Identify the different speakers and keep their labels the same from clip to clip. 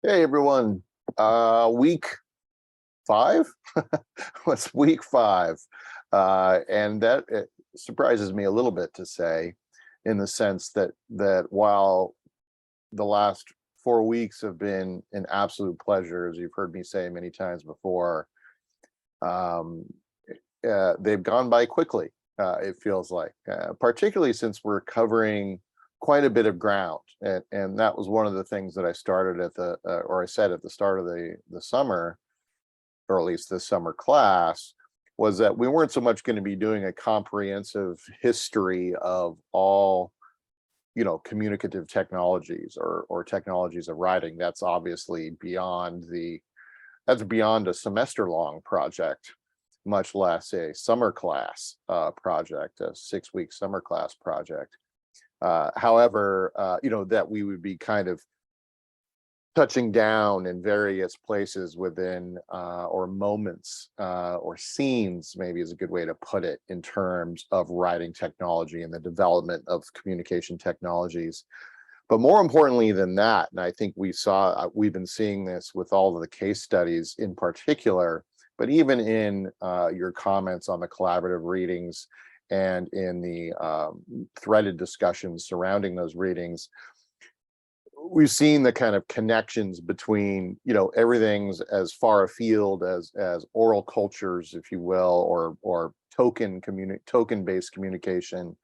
Speaker 1: Hey everyone, week 5? What's week 5? And that it surprises me a little bit to say, in the sense that while the last 4 weeks have been an absolute pleasure, as you've heard me say many times before, um, they've gone by quickly. It feels like, particularly since we're covering quite a bit of ground, and that was one of the things that I started at or I said at the start of the summer, or at least this summer class, was that we weren't so much going to be doing a comprehensive history of all communicative technologies or technologies of writing. That's obviously beyond a semester long project, much less a summer class project, a 6-week summer class project. However, that we would be kind of touching down in various places within or moments or scenes, maybe is a good way to put it, in terms of writing technology and the development of communication technologies. But more importantly than that, and I think we've been seeing this with all of the case studies in particular, but even in your comments on the collaborative readings and in the threaded discussions surrounding those readings, we've seen the kind of connections between everything's as far afield as oral cultures, if you will, or token-based communication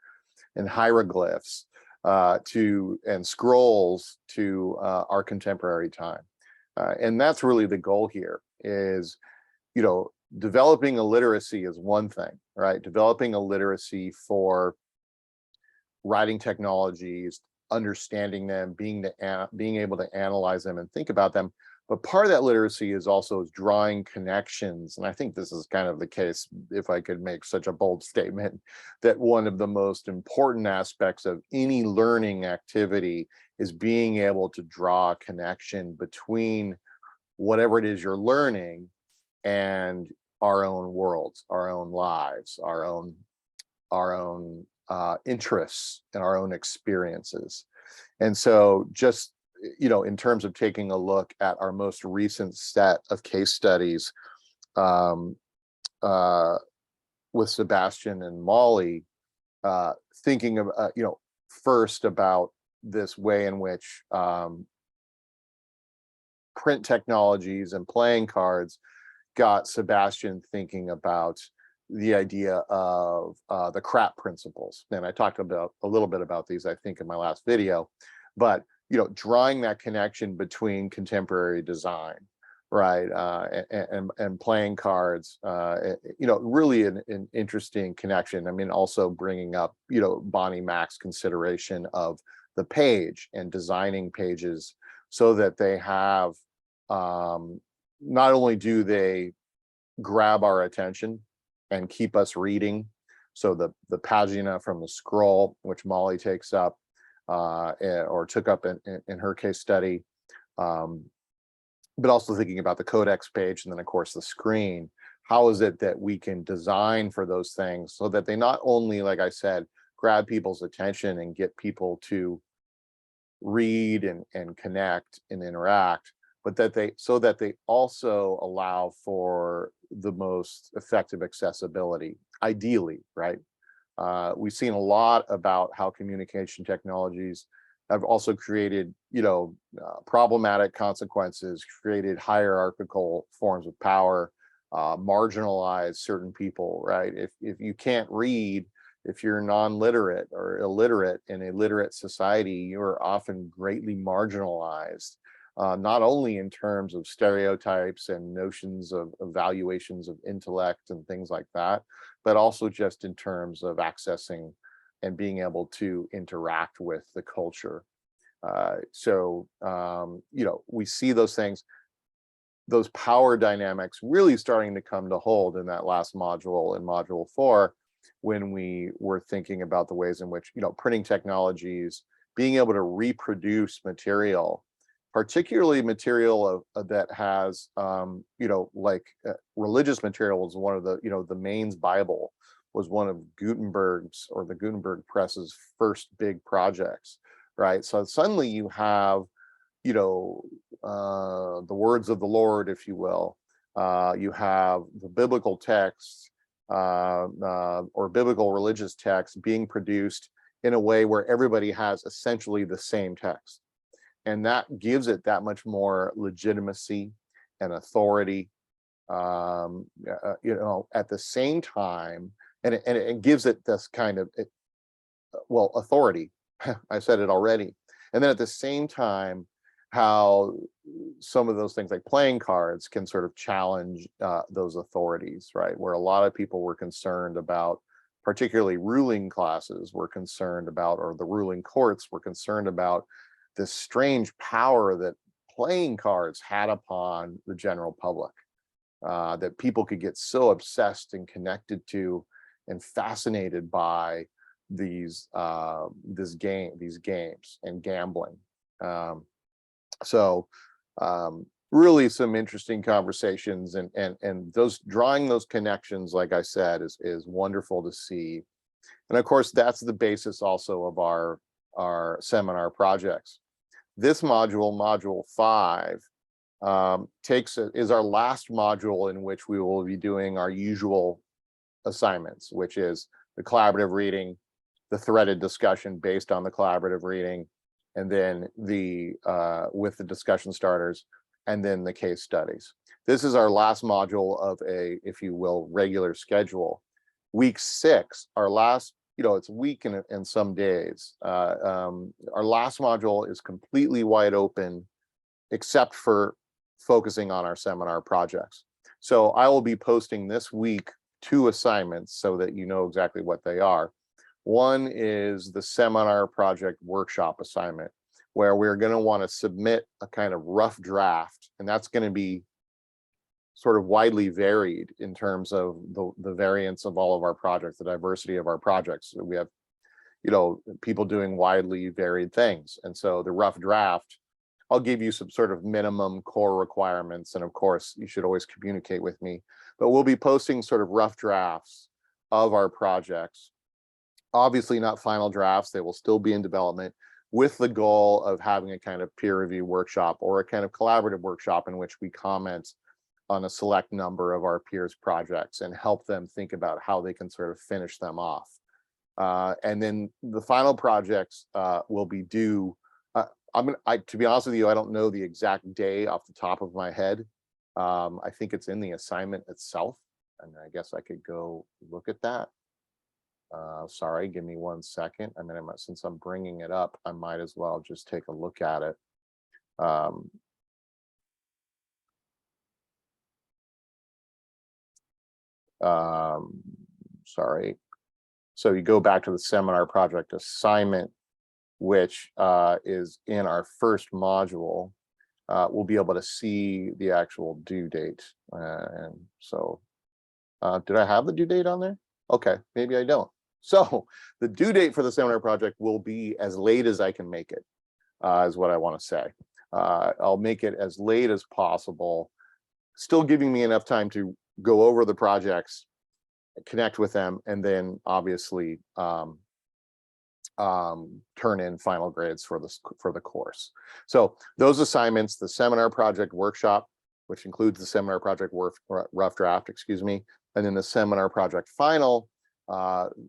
Speaker 1: and hieroglyphs and scrolls to our contemporary time. And that's really the goal here. Is developing a literacy is one thing, right? Developing a literacy for writing technologies, understanding them, being able to analyze them and think about them. But part of that literacy is also drawing connections. And I think this is kind of the case, if I could make such a bold statement, that one of the most important aspects of any learning activity is being able to draw a connection between whatever it is you're learning and our own worlds, our own lives, our own interests and our own experiences. And so just, in terms of taking a look at our most recent set of case studies with Sebastian and Molly, thinking of, first about this way in which print technologies and playing cards got Sebastian thinking about the idea of the CRAP principles. And I talked about a little bit about these, I think, in my last video, but drawing that connection between contemporary design, right, and playing cards, really an interesting connection. I mean, also bringing up, Bonnie Mac's consideration of the page and designing pages so that they have, not only do they grab our attention and keep us reading. So the pagina from the scroll, which Molly takes up or took up in her case study, but also thinking about the codex page and then of course the screen. How is it that we can design for those things so that they not only, like I said, grab people's attention and get people to read and connect and interact, but that they also allow for the most effective accessibility, ideally, right? We've seen a lot about how communication technologies have also created, problematic consequences, created hierarchical forms of power, marginalized certain people, right? If you can't read, if you're non-literate or illiterate in a literate society, you're often greatly marginalized. Not only in terms of stereotypes and notions of evaluations of intellect and things like that, but also just in terms of accessing and being able to interact with the culture. We see those things, those power dynamics really starting to come to hold in that last module, in module 4, when we were thinking about the ways in which, printing technologies, being able to reproduce material, particularly material that has, religious material was one of the, the Mainz Bible was one of the Gutenberg Press's first big projects, right? So suddenly you have, the words of the Lord, if you will. You have the biblical texts or biblical religious texts being produced in a way where everybody has essentially the same text. And that gives it that much more legitimacy and authority, at the same time, and it gives it this kind of, authority. I said it already. And then at the same time, how some of those things like playing cards can sort of challenge those authorities, right? Where a lot of people were concerned about, particularly ruling classes were concerned about, or the ruling courts were concerned about, this strange power that playing cards had upon the general public, that people could get so obsessed and connected to and fascinated by these games and gambling. Really some interesting conversations, and those drawing those connections, like I said, is wonderful to see. And of course, that's the basis also of our seminar projects. This module, module 5, is our last module in which we will be doing our usual assignments, which is the collaborative reading, the threaded discussion based on the collaborative reading, and then with the discussion starters, and then the case studies. This is our last module of a, if you will, regular schedule. Week 6, our last, it's a week and some days. Our last module is completely wide open, except for focusing on our seminar projects. So I will be posting this week 2 assignments so that you know exactly what they are. One is the seminar project workshop assignment, where we're going to want to submit a kind of rough draft, and that's going to be sort of widely varied in terms of the variance of all of our projects, the diversity of our projects. We have, people doing widely varied things. And so the rough draft, I'll give you some sort of minimum core requirements. And of course, you should always communicate with me, but we'll be posting sort of rough drafts of our projects. Obviously not final drafts, they will still be in development, with the goal of having a kind of peer review workshop or a kind of collaborative workshop in which we comment on a select number of our peers' projects and help them think about how they can sort of finish them off. And then the final projects will be due. To be honest with you, I don't know the exact day off the top of my head. I think it's in the assignment itself, and I guess I could go look at that. Sorry, give me 1 second. I mean, since I'm bringing it up, I might as well just take a look at it. Sorry. So you go back to the seminar project assignment, which is in our first module. We'll be able to see the actual due date. And so, did I have the due date on there? Okay, maybe I don't. So the due date for the seminar project will be as late as I can make it, is what I want to say. I'll make it as late as possible, still giving me enough time to go over the projects, connect with them, and then obviously turn in final grades for the course. So those assignments, the seminar project workshop, which includes the seminar project rough draft, excuse me, and then the seminar project final,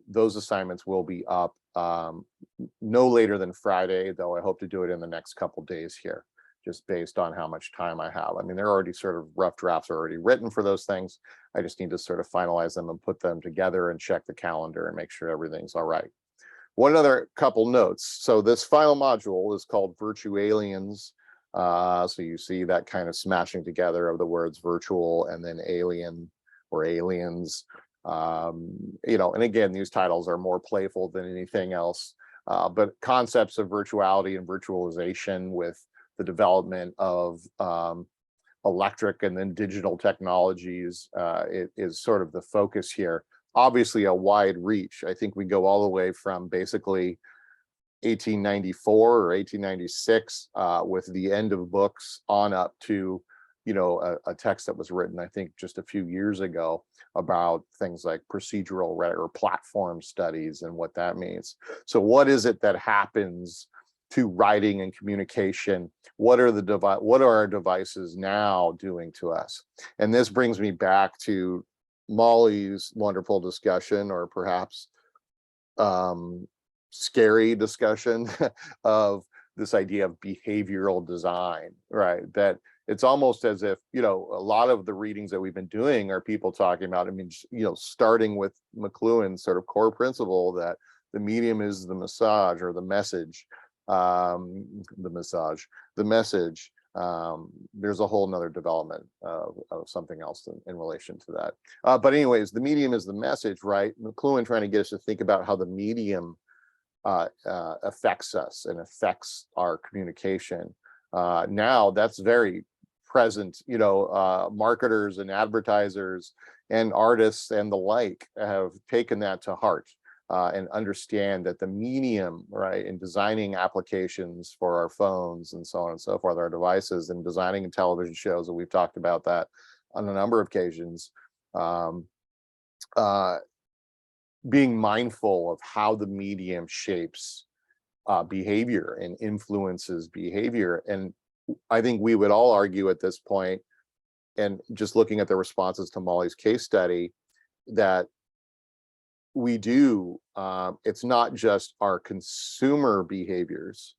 Speaker 1: those assignments will be up no later than Friday, though I hope to do it in the next couple days here, just based on how much time I have. I mean, they're already sort of rough drafts are already written for those things. I just need to sort of finalize them and put them together and check the calendar and make sure everything's all right. One other couple notes. So this final module is called VIRTUA LIENS. So you see that kind of smashing together of the words virtual and then alien or aliens. And again, these titles are more playful than anything else, but concepts of virtuality and virtualization with the development of electric and then digital technologies is sort of the focus here. Obviously a wide reach. I think we go all the way from basically 1894 or 1896 with the end of books on up to a text that was written, I think, just a few years ago about things like procedural or platform studies and what that means. So what is it that happens to writing and communication. What are our devices now doing to us? And this brings me back to Molly's wonderful discussion, or perhaps scary discussion of this idea of behavioral design, right? That it's almost as if, a lot of the readings that we've been doing are people talking about, starting with McLuhan's sort of core principle that the medium is the massage, or the message, the message. There's a whole nother development of something else in relation to that. But anyways, the medium is the message, right? McLuhan trying to get us to think about how the medium affects us and affects our communication. Now that's very present. Marketers and advertisers and artists and the like have taken that to heart. And understand that the medium, right, in designing applications for our phones and so on and so forth, our devices, and designing television shows, and we've talked about that on a number of occasions, being mindful of how the medium shapes behavior and influences behavior. And I think we would all argue at this point, and just looking at the responses to Molly's case study, that we do, it's not just our consumer behaviors,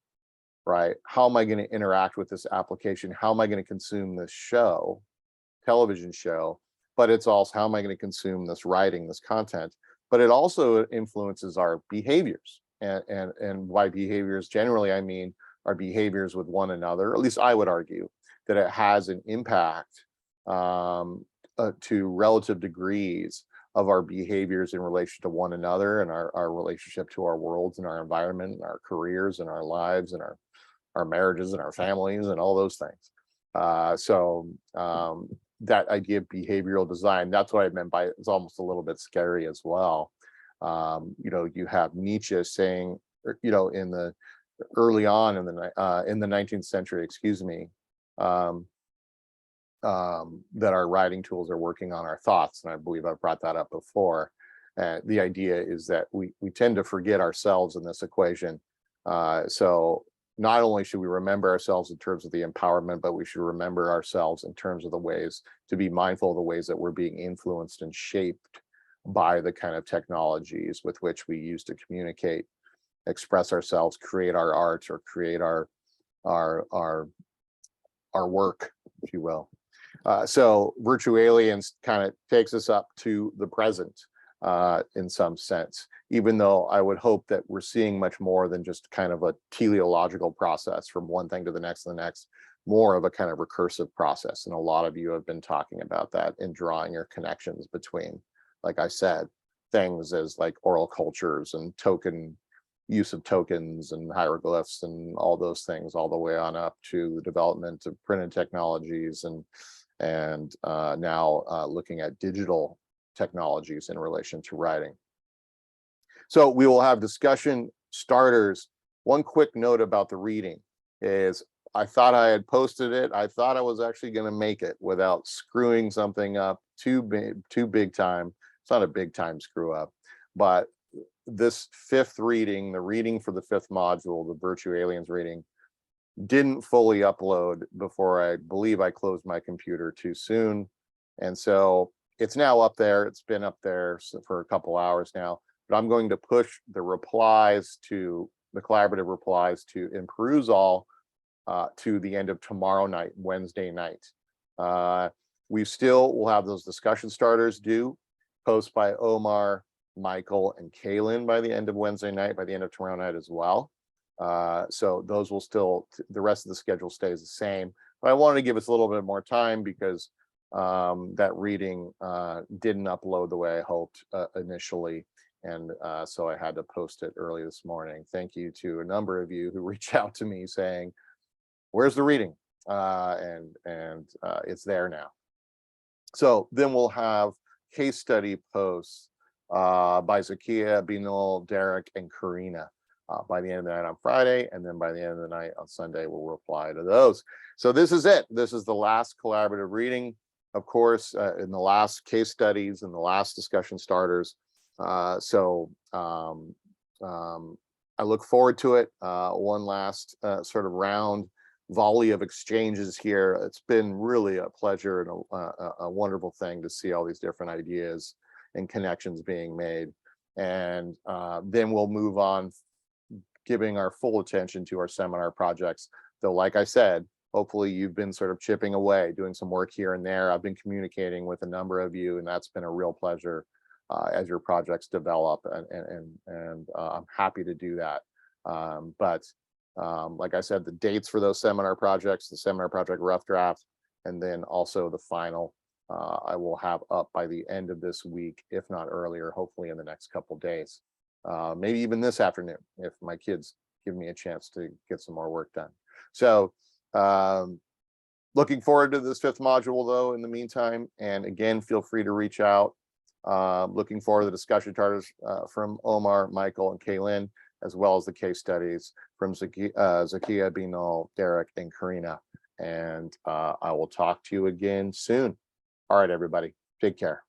Speaker 1: right? How am I going to interact with this application? How am I going to consume this show, television show? But it's also, how am I going to consume this writing, this content? But it also influences our behaviors. And by behaviors, generally, I mean our behaviors with one another. At least I would argue that it has an impact to relative degrees of our behaviors in relation to one another, and our relationship to our worlds and our environment and our careers and our lives and our marriages and our families and all those things. So that idea of behavioral design, that's what I meant by it's almost a little bit scary as well. You have Nietzsche saying, in the early on in the 19th century, that our writing tools are working on our thoughts. And I believe I've brought that up before. The idea is that we tend to forget ourselves in this equation. So not only should we remember ourselves in terms of the empowerment, but we should remember ourselves in terms of the ways to be mindful of the ways that we're being influenced and shaped by the kind of technologies with which we use to communicate, express ourselves, create our art, or create our work, if you will. So Virtua Aliens kind of takes us up to the present in some sense, even though I would hope that we're seeing much more than just kind of a teleological process from one thing to the next and the next, more of a kind of recursive process. And a lot of you have been talking about that in drawing your connections between, like I said, things as like oral cultures and use of tokens and hieroglyphs and all those things, all the way on up to the development of printed technologies and now looking at digital technologies in relation to writing. So we will have discussion starters. One quick note about the reading is I thought I had posted it. I thought I was actually going to make it without screwing something up too big time. It's not a big time screw up, but this fifth reading, the reading for the fifth module, the Virtua Aliens reading, didn't fully upload before I believe I closed my computer too soon. And so it's now up there. It's been up there for a couple hours now, but I'm going to push the replies to the collaborative replies to in Perusall to the end of tomorrow night, Wednesday night. We still will have those discussion starters due, post by Omar, Michael, and Kaylin by the end of Wednesday night, by the end of tomorrow night as well. So those will still, the rest of the schedule stays the same, but I wanted to give us a little bit more time because that reading didn't upload the way I hoped initially. And so I had to post it early this morning. Thank you to a number of you who reached out to me saying, where's the reading? And it's there now. So then we'll have case study posts by Zakia, Binal, Derek, and Karina by the end of the night on Friday. And then by the end of the night on Sunday, we'll reply to those. So this is it. This is the last collaborative reading. Of course, in the last case studies and the last discussion starters. I I look forward to it. One last sort of round volley of exchanges here. It's been really a pleasure and a wonderful thing to see all these different ideas and connections being made. And then we'll move on, giving our full attention to our seminar projects. Though, like I said, hopefully you've been sort of chipping away, doing some work here and there. I've been communicating with a number of you, and that's been a real pleasure as your projects develop, and I'm happy to do that. But like I said, the dates for those seminar projects, the seminar project rough draft, and then also the final, I will have up by the end of this week, if not earlier, hopefully in the next couple of days. Maybe even this afternoon, if my kids give me a chance to get some more work done. So looking forward to this 5th module though, in the meantime, and again, feel free to reach out. Looking forward to the discussion charters from Omar, Michael, and Kaylin, as well as the case studies from Zakia, Binal, Derek, and Karina. And I will talk to you again soon. All right, everybody, take care.